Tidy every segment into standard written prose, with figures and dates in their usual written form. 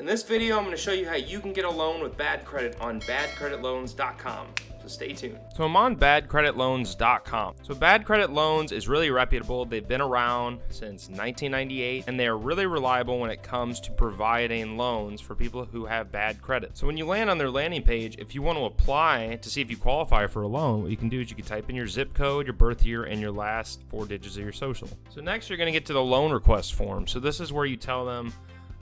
In this video, I'm going to show you how you can get a loan with bad credit on BadCreditLoans.com. So stay tuned. So I'm on BadCreditLoans.com. So Bad Credit Loans is really reputable. They've been around since 1998, and they are really reliable when it comes to providing loans for people who have bad credit. So when you land on their landing page, if you want to apply to see if you qualify for a loan, what you can do is you can type in your zip code, your birth year, and your last 4 digits of your social. So next you're going to get to the loan request form. So this is where you tell them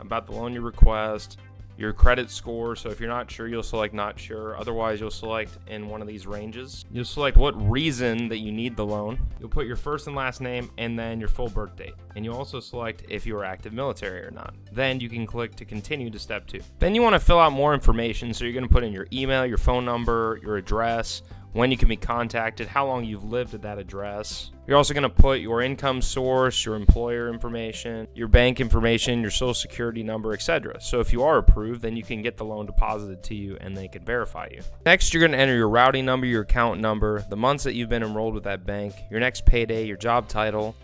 about the loan you request, your credit score. So if you're not sure, you'll select not sure. Otherwise, you'll select in one of these ranges. You'll select what reason that you need the loan. You'll put your first and last name and then your full birth date. And you'll also select if you are active military or not. Then you can click to continue to step 2. Then you want to fill out more information. So you're going to put in your email, your phone number, your address, when you can be contacted, how long you've lived at that address. You're also going to put your income source, your employer information, your bank information, your social security number, etc. So if you are approved, then you can get the loan deposited to you and they can verify you. Next, you're going to enter your routing number, your account number, the months that you've been enrolled with that bank, your next payday, your job title,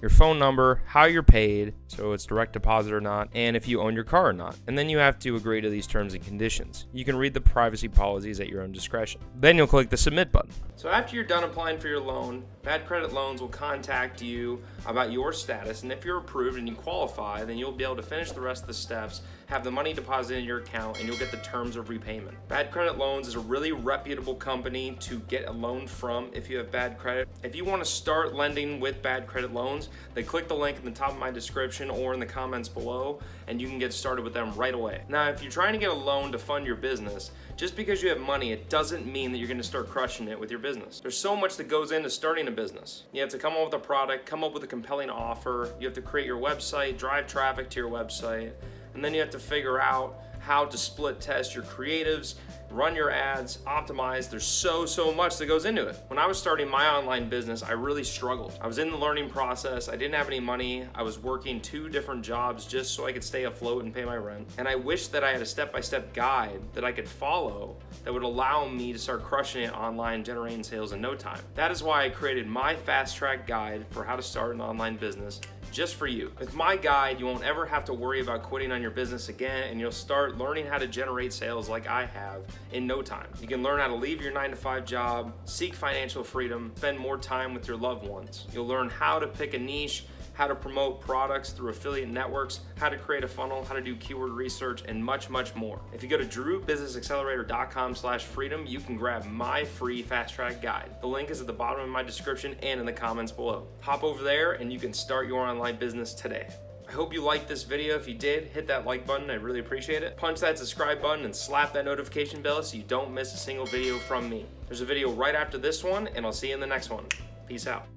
your phone number, how you're paid, so it's direct deposit or not, and if you own your car or not. And then you have to agree to these terms and conditions. You can read the privacy policies at your own discretion. Then you'll click the submit button. So after you're done applying for your loan, Bad Credit Loans will contact you about your status, and if you're approved and you qualify, then you'll be able to finish the rest of the steps, have the money deposited in your account, and you'll get the terms of repayment. Bad Credit Loans is a really reputable company to get a loan from if you have bad credit. If you want to start lending with Bad Credit Loans, then click the link in the top of my description or in the comments below, and you can get started with them right away. Now, if you're trying to get a loan to fund your business, just because you have money, it doesn't mean that you're going to start crushing it with your business. There's so much that goes into starting a business. You have to come up with a product, come up with a compelling offer. You have to create your website, drive traffic to your website, and then you have to figure out how to split test your creatives, run your ads, optimize. There's so much that goes into it. When I was starting my online business, I really struggled. I was in the learning process. I didn't have any money. I was working 2 different jobs just so I could stay afloat and pay my rent. And I wish that I had a step-by-step guide that I could follow that would allow me to start crushing it online, generating sales in no time. That is why I created my fast track guide for how to start an online business just for you. With my guide, you won't ever have to worry about quitting on your business again, and you'll start learning how to generate sales like I have in no time. You can learn how to leave your 9-to-5 job, seek financial freedom, spend more time with your loved ones. You'll learn how to pick a niche, how to promote products through affiliate networks, how to create a funnel, how to do keyword research, and much more. If you go to drewbusinessaccelerator.com/freedom, you can grab my free fast track guide. The link is at the bottom of my description and in the comments below. Hop over there and you can start your online business today. I hope you liked this video. If you did, hit that like button. I'd really appreciate it. Punch that subscribe button and slap that notification bell so you don't miss a single video from me. There's a video right after this one, and I'll see you in the next one. Peace out.